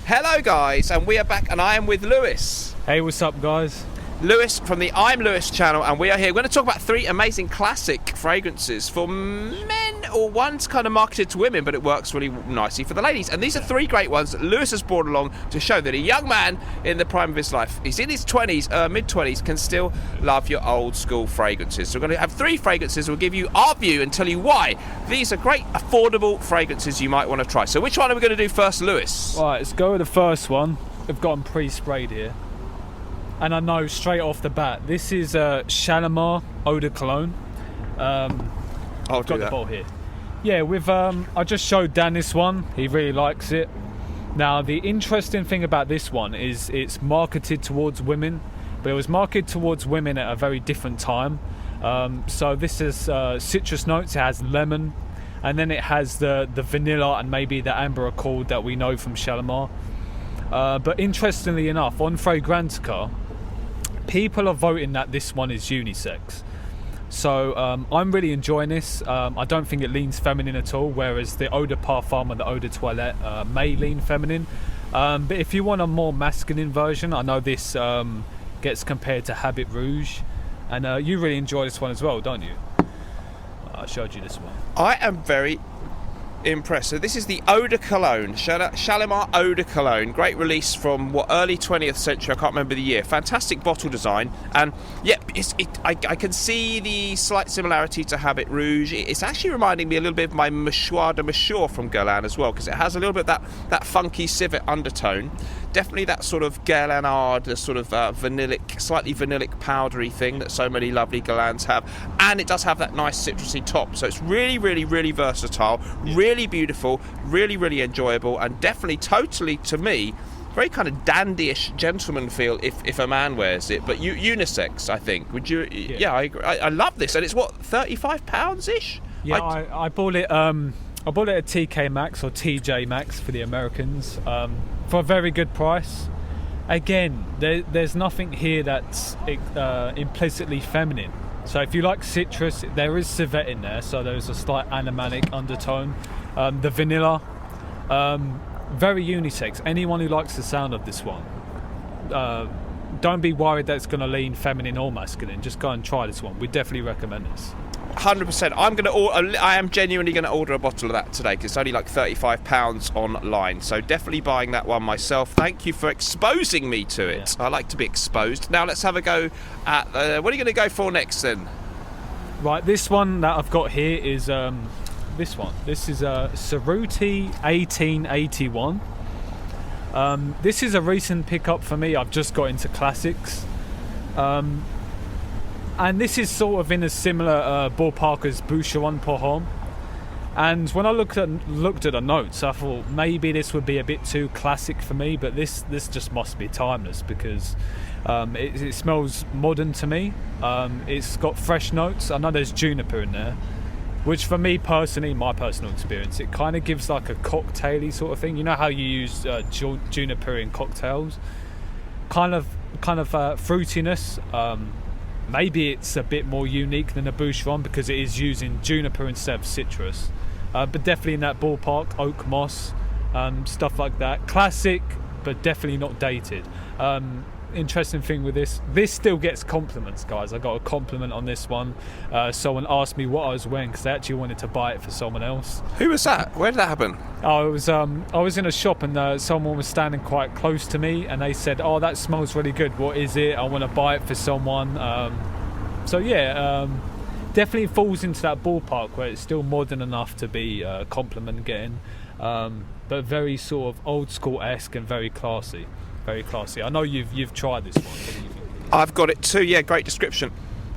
Hello guys, and we are back, and I am with Lewis. Hey, what's up guys? Lewis from the I'm Lewis channel, and we are here. We're going to talk about 3 amazing classic fragrances for men, or one's kind of marketed to women, but it works really nicely for the ladies. And these are 3 great ones that Lewis has brought along to show that a young man in the prime of his life, he's in his 20s, mid-20s, can still love your old school fragrances. So we're going to have 3 fragrances. We'll give you our view and tell you why these are great, affordable fragrances you might want to try. So which one are we going to do first, Lewis? Right, let's go with the first one. I've got them pre-sprayed here. And I know straight off the bat, this is Shalimar Eau de Cologne. I'll got do the that. bottle here. Yeah, with I just showed Dan this one. He really likes it. Now, the interesting thing about this one is it's marketed towards women, but it was marketed towards women at a very different time. So this is citrus notes. It has lemon, and then it has the vanilla and maybe the amber accord that we know from Shalimar. But interestingly enough, on Fragrantica, people are voting that this one is unisex. So I'm really enjoying this. I don't think it leans feminine at all, whereas the Eau de Parfum and the Eau de Toilette may lean feminine. But if you want a more masculine version, I know this gets compared to Habit Rouge. And you really enjoy this one as well, don't you? I showed you this one. I am very impressed. So this is the Eau de Cologne, Shalimar Eau de Cologne. Great release from early 20th century. I can't remember the year. Fantastic bottle design, and yeah, I can see the slight similarity to Habit Rouge. It's actually reminding me a little bit of my Mouchoir de Mouchoir from Guerlain as well, because it has a little bit of that funky civet undertone. Definitely that sort of Guerlainard, the sort of slightly vanillic powdery thing that so many lovely Guerlains have, and it does have that nice citrusy top. So it's really, really, really versatile, really beautiful, really, really enjoyable, and definitely, totally, to me, very kind of dandyish gentleman feel if a man wears it, but unisex, I think. Would you? Yeah, I agree. I love this, and it's what, £35 ish? Yeah, I bought it. I bought it at TK Maxx or TJ Maxx for the Americans for a very good price. Again, there's nothing here that's implicitly feminine. So if you like citrus, there is civet in there, so there's a slight animalic undertone. The vanilla, very unisex. Anyone who likes the sound of this one, don't be worried that it's going to lean feminine or masculine. Just go and try this one. We definitely recommend this. 100%. I am genuinely going to order a bottle of that today, because it's only like £35 online. So definitely buying that one myself. Thank you for exposing me to it. Yeah. I like to be exposed. Now let's have a go at what are you going to go for next then? Right, this one that I've got here is this one. This is Cerruti 1881. This is a recent pickup for me. I've just got into classics. And this is sort of in a similar ballpark as Boucheron Pour Homme. And when I looked at the notes, I thought maybe this would be a bit too classic for me, but this just must be timeless, because it smells modern to me. It's got fresh notes. I know there's juniper in there, which for me personally, my personal experience, it kind of gives like a cocktaily sort of thing. You know how you use juniper in cocktails? Kind of fruitiness. Maybe it's a bit more unique than a Boucheron because it is using juniper instead of citrus. But definitely in that ballpark, oak moss, stuff like that. Classic, but definitely not dated. Interesting thing with this still gets compliments, guys. I got a compliment on this one. Someone asked me what I was wearing because they actually wanted to buy it for someone else. Who was that? Where did that happen? I was in a shop, and someone was standing quite close to me, and they said, "Oh, that smells really good. What is it? I want to buy it for someone." So yeah, definitely falls into that ballpark where it's still modern enough to be a compliment getting, but very sort of old school-esque and very classy. Very classy. I know you've tried this one. I've got it too. Yeah, great description.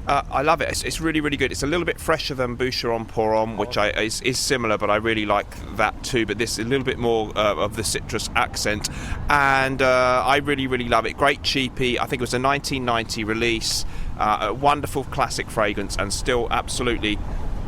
I love it. It's really, really good. It's a little bit fresher than Boucheron Pour Homme, which is similar, but I really like that too. But this is a little bit more of the citrus accent, and I really, really love it. Great cheapie. I think it was a 1990 release. A wonderful classic fragrance, and still absolutely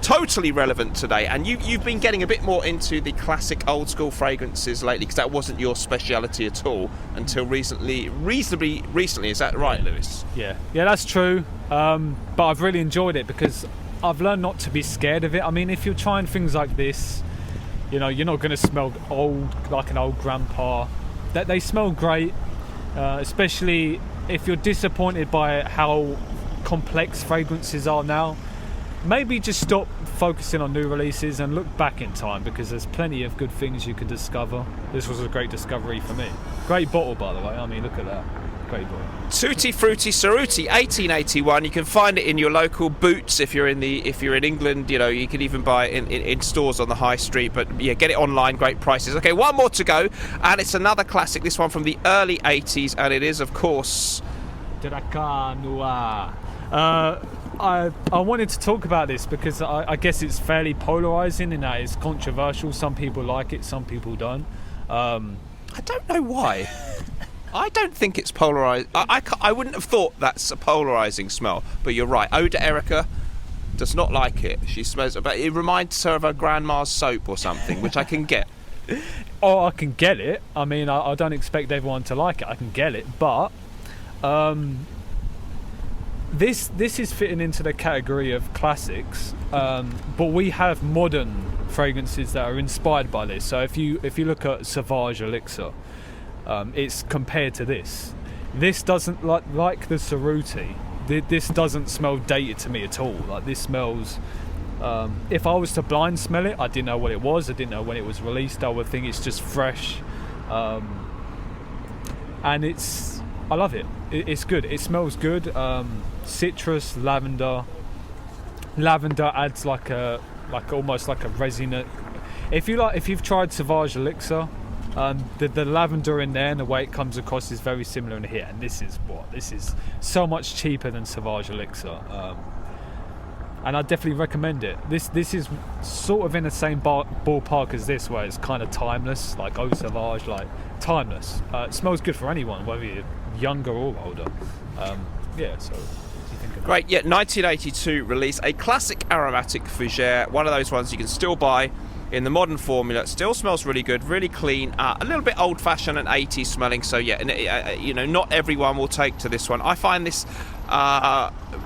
totally relevant today. And you've been getting a bit more into the classic old school fragrances lately, because that wasn't your speciality at all until reasonably. Is that right, Lewis? Yeah, that's true. But I've really enjoyed it because I've learned not to be scared of it. I mean, if you're trying things like this, you know, you're not going to smell old like an old grandpa. they smell great, especially if you're disappointed by how complex fragrances are now. Maybe just stop focusing on new releases and look back in time, because there's plenty of good things you can discover. This was a great discovery for me. Great bottle, by the way. I mean, look at that. Great bottle. Tutti Frutti Cerruti, 1881. You can find it in your local Boots if you're in England. You know, you can even buy it in stores on the high street. But yeah, get it online. Great prices. Okay, one more to go, and it's another classic. This one from the early 80s, and it is, of course, Dracanua. I wanted to talk about this because I guess it's fairly polarizing in that it's controversial. Some people like it, some people don't. I don't know why. I don't think it's polarized. I wouldn't have thought that's a polarizing smell, but you're right. Oda Erica does not like it. She smells it, but it reminds her of her grandma's soap or something, which I can get. Oh, I can get it. I mean, I don't expect everyone to like it. I can get it, but this is fitting into the category of classics. But we have modern fragrances that are inspired by this. So if you look at Sauvage Elixir, it's compared to this. This doesn't like the Cerruti. This doesn't smell dated to me at all. Like, this smells. If I was to blind smell it, I didn't know what it was. I didn't know when it was released. I would think it's just fresh, and I love it. It's good. It smells good. Citrus, lavender. Lavender adds almost like a resinous. If you've tried Sauvage Elixir, the lavender in there and the way it comes across is very similar in here. And this is so much cheaper than Sauvage Elixir. And I definitely recommend it. This is sort of in the same ballpark as this, where it's kind of timeless, like Eau Sauvage, like timeless. It smells good for anyone, whether you're younger or older. Yeah, so what do you think of that? Great, yeah, 1982 release, a classic aromatic fougere, one of those ones you can still buy in the modern formula. It still smells really good, really clean, a little bit old-fashioned and 80s smelling, so yeah, not everyone will take to this one. I find this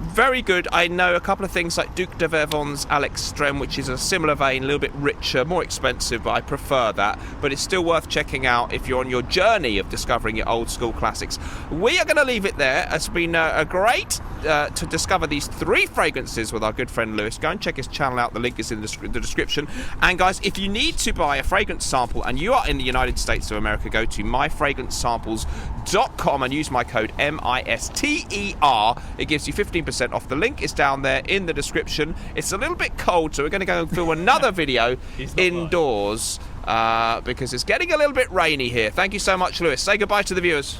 very good. I know a couple of things like Duc de Vervon's Alexstrem, which is a similar vein, a little bit richer, more expensive, but I prefer that. But it's still worth checking out if you're on your journey of discovering your old school classics. We are going to leave it there. It's been a great to discover these 3 fragrances with our good friend Lewis. Go and check his channel out. The link is in the description. And guys, if you need to buy a fragrance sample and you are in the United States of America, go to myfragrancesamples.com and use my code MISTER. It gives you 15% off. The link is down there in the description. It's a little bit cold, so we're going to go and film another video indoors because it's getting a little bit rainy here. Thank you so much, Lewis. Say goodbye to the viewers.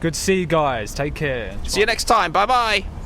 Good to see you guys. Take care. See you next time. Bye-bye.